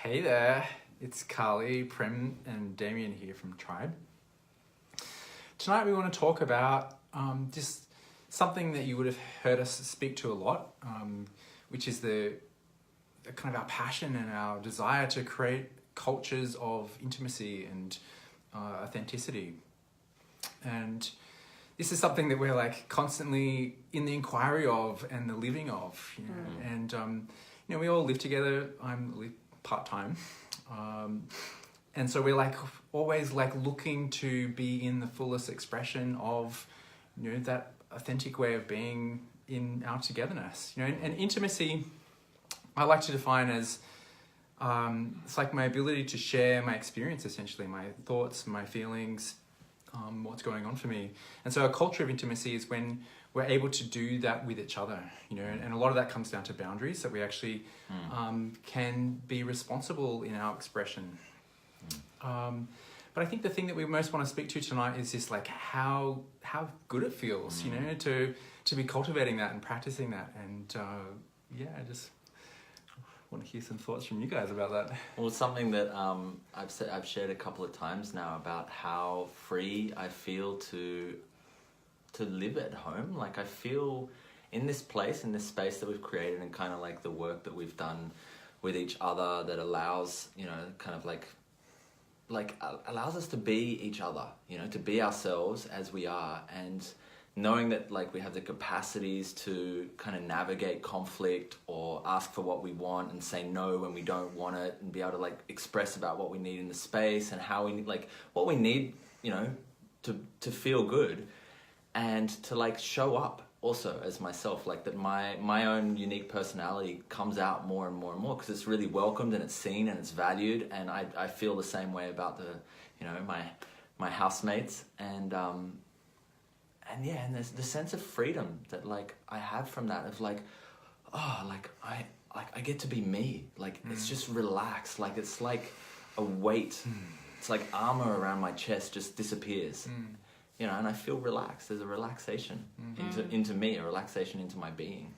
Hey there, it's Carly, Prem and Damien here from Triibe. Tonight we want to talk about just something that you would have heard us speak to a lot, which is the kind of our passion and our desire to create cultures of intimacy and authenticity. And this is something that we're like constantly in the inquiry of and the living of, you know. And we all live together. I'm part-time, and so we're like always like looking to be in the fullest expression of, you know, that authentic way of being in our togetherness, you know. And intimacy, I like to define as it's like my ability to share my experience, essentially my thoughts, my feelings, what's going on for me. And so a culture of intimacy is when we're able to do that with each other, you know, and a lot of that comes down to boundaries, that we actually can be responsible in our expression. But I think the thing that we most want to speak to tonight is just like how good it feels, you know, to be cultivating that and practicing that. And I just want to hear some thoughts from you guys about that. Well, it's something that I've shared a couple of times now about how free I feel to live at home. Like I feel in this place, in this space that we've created, and kind of like the work that we've done with each other that allows, you know, kind of like allows us to be each other, you know, to be ourselves as we are, and knowing that like we have the capacities to kind of navigate conflict or ask for what we want and say no when we don't want it, and be able to like express about what we need in the space and how we need, like what we need, you know, to feel good, and to like show up also as myself, like that my own unique personality comes out more and more and more because it's really welcomed and it's seen and it's valued. And I feel the same way about my housemates, and there's the sense of freedom that like I have from that, of like, oh, like I get to be me. Like it's just relaxed. Like it's like a weight. It's like armor around my chest just disappears. You know, and I feel relaxed. There's a relaxation into me, a relaxation into my being.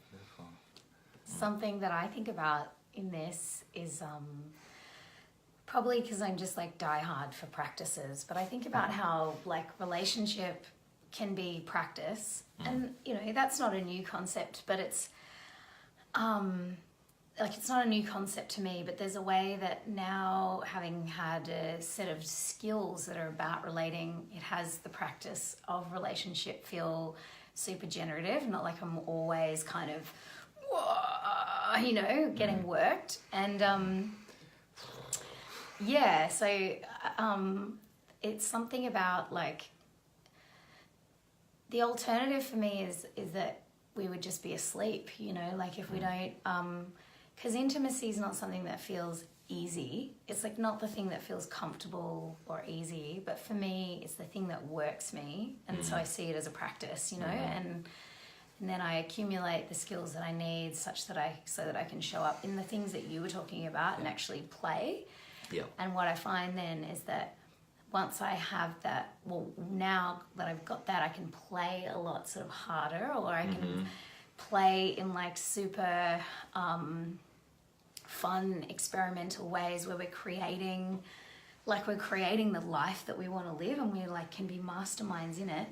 Beautiful. Something that I think about in this is probably because I'm just like die hard for practices, but I think about how like relationship can be practice, and you know that's not a new concept, but it's like it's not a new concept to me, but there's a way that now, having had a set of skills that are about relating, it has the practice of relationship feel super generative, not like I'm always kind of, you know, getting worked. And so it's something about like, the alternative for me is that we would just be asleep, you know, like if we don't, because intimacy is not something that feels easy. It's like not the thing that feels comfortable or easy, but for me, it's the thing that works me. And so I see it as a practice, you know, and then I accumulate the skills that I need so that I can show up in the things that you were talking about and actually play. Yeah. And what I find then is that once I have that, well, now that I've got that, I can play a lot sort of harder, or I can play in like super fun experimental ways where we're creating the life that we want to live, and we like can be masterminds in it,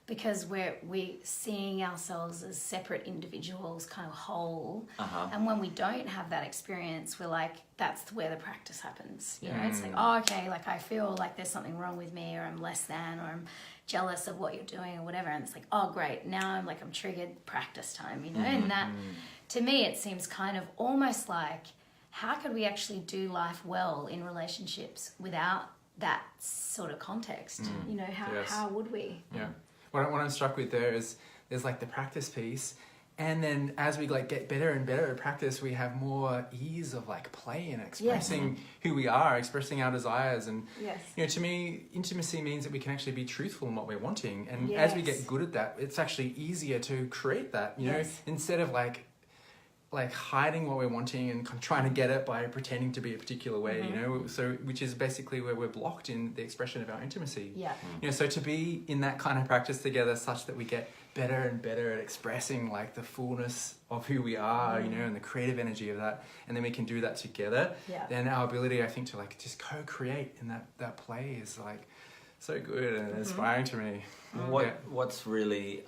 because we're seeing ourselves as separate individuals, kind of whole. And when we don't have that experience, we're like, that's where the practice happens. You know, it's like, oh, okay, like I feel like there's something wrong with me, or I'm less than, or I'm jealous of what you're doing, or whatever. And it's like, oh, great, now I'm triggered, practice time, you know. And that, to me, it seems kind of almost like, how could we actually do life well in relationships without that sort of context? You know, how would we? Yeah. What I'm struck with there is there's like the practice piece, and then as we like get better and better at practice, we have more ease of like play and expressing who we are, expressing our desires. And you know, to me, intimacy means that we can actually be truthful in what we're wanting. And as we get good at that, it's actually easier to create that, you know, instead of like hiding what we're wanting and trying to get it by pretending to be a particular way, you know, so which is basically where we're blocked in the expression of our intimacy. Yeah. You know, so to be in that kind of practice together such that we get better and better at expressing like the fullness of who we are, you know, and the creative energy of that, and then we can do that together, then our ability, I think, to like just co-create in that play is like so good and inspiring to me. What's really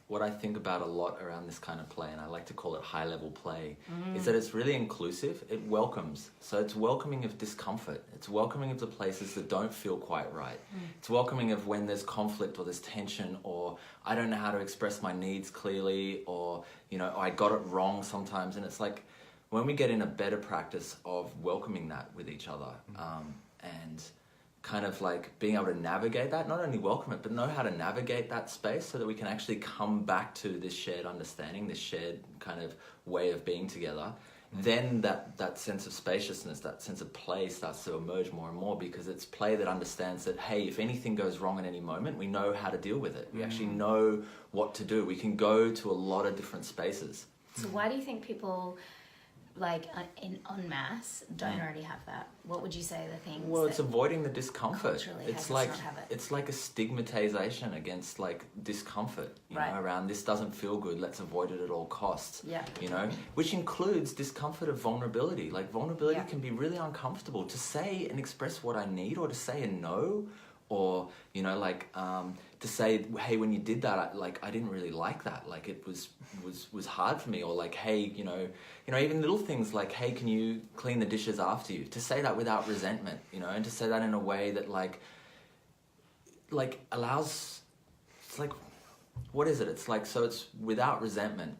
what I think about a lot around this kind of play, and I like to call it high-level play, is that it's really inclusive. It welcomes. So it's welcoming of discomfort. It's welcoming of the places that don't feel quite right. It's welcoming of when there's conflict or there's tension, or I don't know how to express my needs clearly, or, you know, I got it wrong sometimes. And it's like when we get in a better practice of welcoming that with each other, and kind of like being able to navigate that, not only welcome it, but know how to navigate that space so that we can actually come back to this shared understanding, this shared kind of way of being together, then that sense of spaciousness, that sense of play starts to emerge more and more, because it's play that understands that, hey, if anything goes wrong at any moment, we know how to deal with it. We actually know what to do. We can go to a lot of different spaces. So why do you think people like en masse don't already have that? What would you say are the things? Well, it's avoiding the discomfort. It's like not have it. It's like a stigmatization against like discomfort, you know, around this doesn't feel good, let's avoid it at all costs. You know, which includes discomfort of vulnerability. Like vulnerability can be really uncomfortable. To say and express what I need, or to say a no, or, you know, like to say, hey, when you did that, I didn't really like that. Like it was hard for me. Or like, hey, you know, even little things like, hey, can you clean the dishes after you? To say that without resentment, you know, and to say that in a way that like allows, it's like, what is it? It's like, so it's without resentment.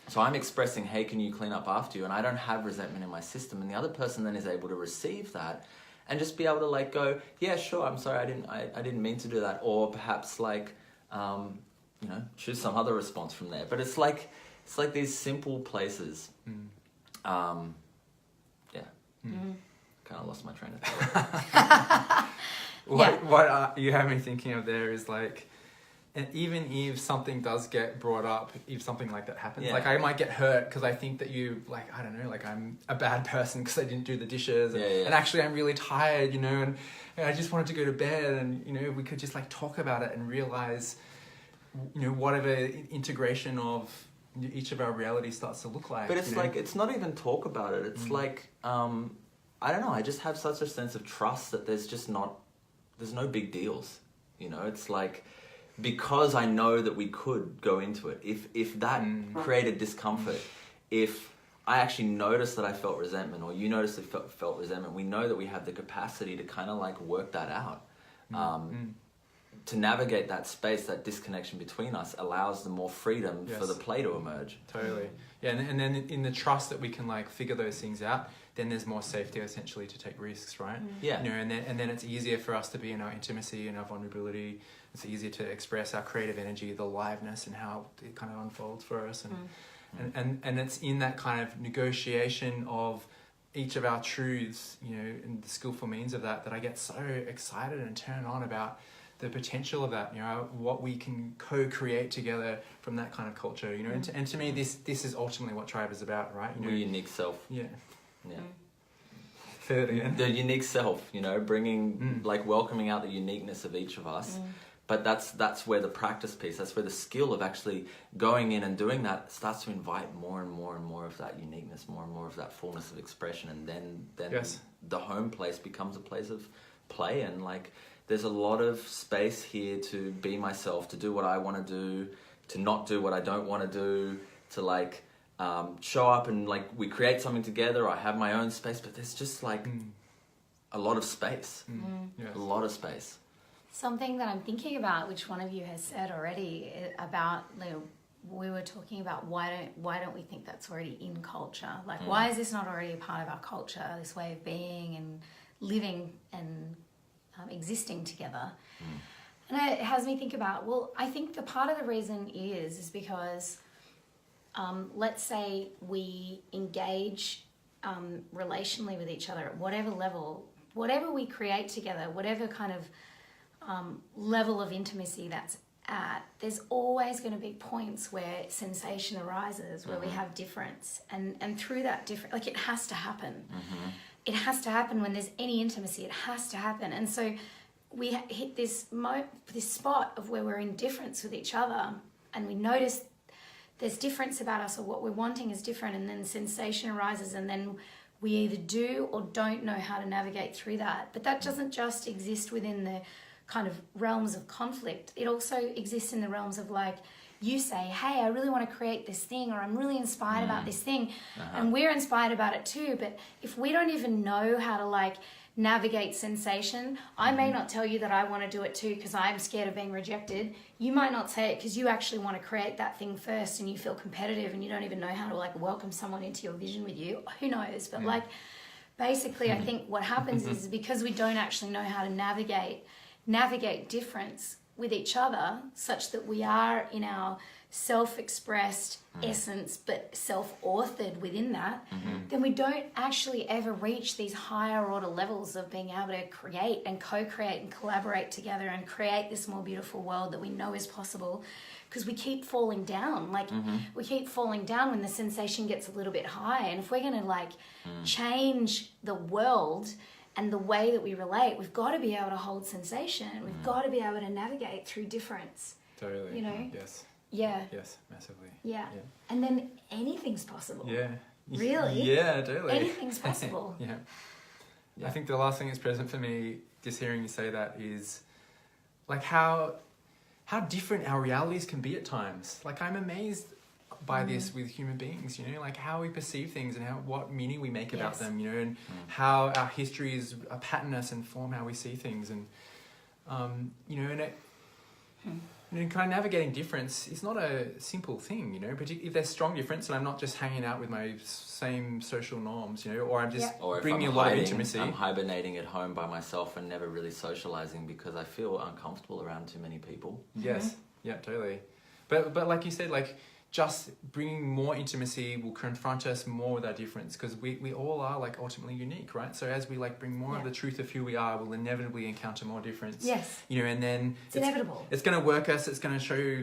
So I'm expressing, hey, can you clean up after you? And I don't have resentment in my system. And the other person then is able to receive that and just be able to like go, yeah, sure, I'm sorry, I didn't mean to do that. Or perhaps like, you know, choose some other response from there. But it's like these simple places. Kind of lost my train of thought. What you have me thinking of there is like, and even if something does get brought up, if something like that happens, like I might get hurt because I think that you, like, I don't know, like I'm a bad person because I didn't do the dishes, and actually I'm really tired, you know, and I just wanted to go to bed, and, you know, we could just like talk about it and realize, you know, whatever integration of each of our reality starts to look like. But it's like, it's not even talk about it. It's like, I don't know, I just have such a sense of trust that there's no big deals, you know. It's like, because I know that we could go into it. If that created discomfort, if I actually noticed that I felt resentment, or you noticed that felt resentment, we know that we have the capacity to kind of like work that out. To navigate that space, that disconnection between us allows the more freedom for the play to emerge. Totally. Yeah, and then in the trust that we can like figure those things out, then there's more safety essentially to take risks, right? Yeah. You know, and then it's easier for us to be in our intimacy and our vulnerability. It's easier to express our creative energy, the liveness, and how it kind of unfolds for us. And it's in that kind of negotiation of each of our truths, you know, and the skillful means of that I get so excited and turned on about the potential of that, you know, what we can co-create together from that kind of culture, you know. And to me, this is ultimately what Triibe is about, right? You know, Your unique self. Yeah. Say it again. The unique self, you know, bringing, like welcoming out the uniqueness of each of us. But that's where the practice piece, that's where the skill of actually going in and doing that starts to invite more and more and more of that uniqueness, more and more of that fullness of expression. And then the home place becomes a place of play. And like, there's a lot of space here to be myself, to do what I want to do, to not do what I don't want to do, to like show up and like we create something together. I have my own space, but there's just like a lot of space, a lot of space. Something that I'm thinking about, which one of you has said already, about, you know, we were talking about why don't we think that's already in culture? Like, why is this not already a part of our culture? This way of being and living and existing together. And it has me think about, well, I think the part of the reason is because let's say we engage relationally with each other at whatever level, whatever we create together, whatever kind of level of intimacy that's at, there's always going to be points where sensation arises, where we have difference, and through that difference, like, it has to happen. It has to happen when there's any intimacy. It has to happen. And so we hit this spot of where we're in difference with each other, and we notice there's difference about us, or what we're wanting is different, and then sensation arises, and then we either do or don't know how to navigate through that. But that doesn't just exist within the kind of realms of conflict. It also exists in the realms of like, you say, hey, I really want to create this thing, or I'm really inspired about this thing, and we're inspired about it too. But if we don't even know how to like navigate sensation, I may not tell you that I want to do it too because I'm scared of being rejected. You might not say it because you actually want to create that thing first, and you feel competitive and you don't even know how to like welcome someone into your vision with you. Who knows? But like, basically, I think what happens is because we don't actually know how to navigate difference with each other, such that we are in our self-expressed essence but self-authored within that, then we don't actually ever reach these higher order levels of being able to create and co-create and collaborate together and create this more beautiful world that we know is possible, because we keep falling down. Like we keep falling down when the sensation gets a little bit high. And if we're going to like change the world and the way that we relate, we've got to be able to hold sensation. We've got to be able to navigate through difference. Totally. You know? Yes. Yeah. Yes, massively. Yeah. And then anything's possible. Yeah. Really? Yeah, totally. Anything's possible. Yeah. I think the last thing that's present for me, just hearing you say that, is like how different our realities can be at times. Like I'm amazed by this with human beings, you know, like how we perceive things and what meaning we make about them, you know, and how our histories pattern us and form how we see things. And, you know, and kind of navigating difference is not a simple thing, you know, particularly if there's strong difference and I'm not just hanging out with my same social norms, you know, or I'm just bringing a lot of intimacy. I'm hibernating at home by myself and never really socializing because I feel uncomfortable around too many people. Yes. Yeah, totally. But like you said, like just bringing more intimacy will confront us more with our difference, because we all are like ultimately unique, right? So as we like bring more of the truth of who we are, we'll inevitably encounter more difference. Yes. You know, and then it's inevitable. It's going to work us. It's going to show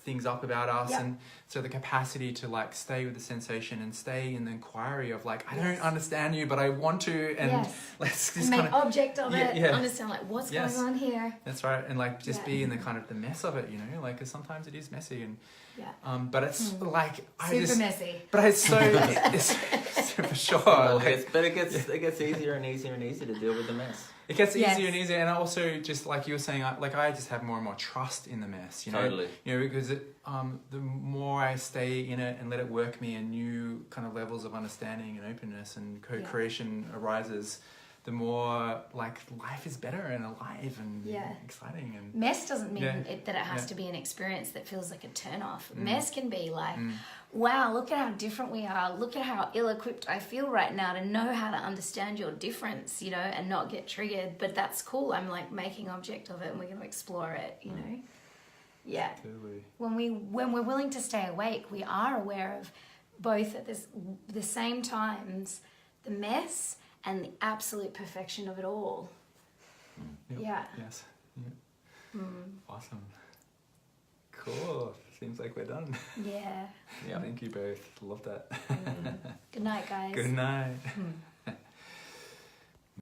things up about us, and so the capacity to like stay with the sensation and stay in the inquiry of like, I don't understand you, but I want to, and let's just make kind of object of it. Understand like what's going on here. That's right, and like just be in the kind of the mess of it, you know, like because sometimes it is messy and. But it's like super messy. But it's so it's for sure. Like, it gets easier and easier and easier to deal with the mess. It gets easier and easier, and also just like you were saying, I just have more and more trust in the mess. You know, totally. You know, because the more I stay in it and let it work me, and new kind of levels of understanding and openness and co-creation arises. The more like life is better and alive and exciting. And mess doesn't mean that it has to be an experience that feels like a turn off. Mess can be like, wow, look at how different we are. Look at how ill-equipped I feel right now to know how to understand your difference, you know, and not get triggered. But that's cool. I'm like making object of it, and we're going to explore it, you know. Yeah. Totally. When we're willing to stay awake, we are aware of both at the same times the mess and the absolute perfection of it all. Yep. Yeah. Yes. Yeah. Awesome. Cool. Seems like we're done. Yeah. Thank you both. Love that. Good night, guys. Good night.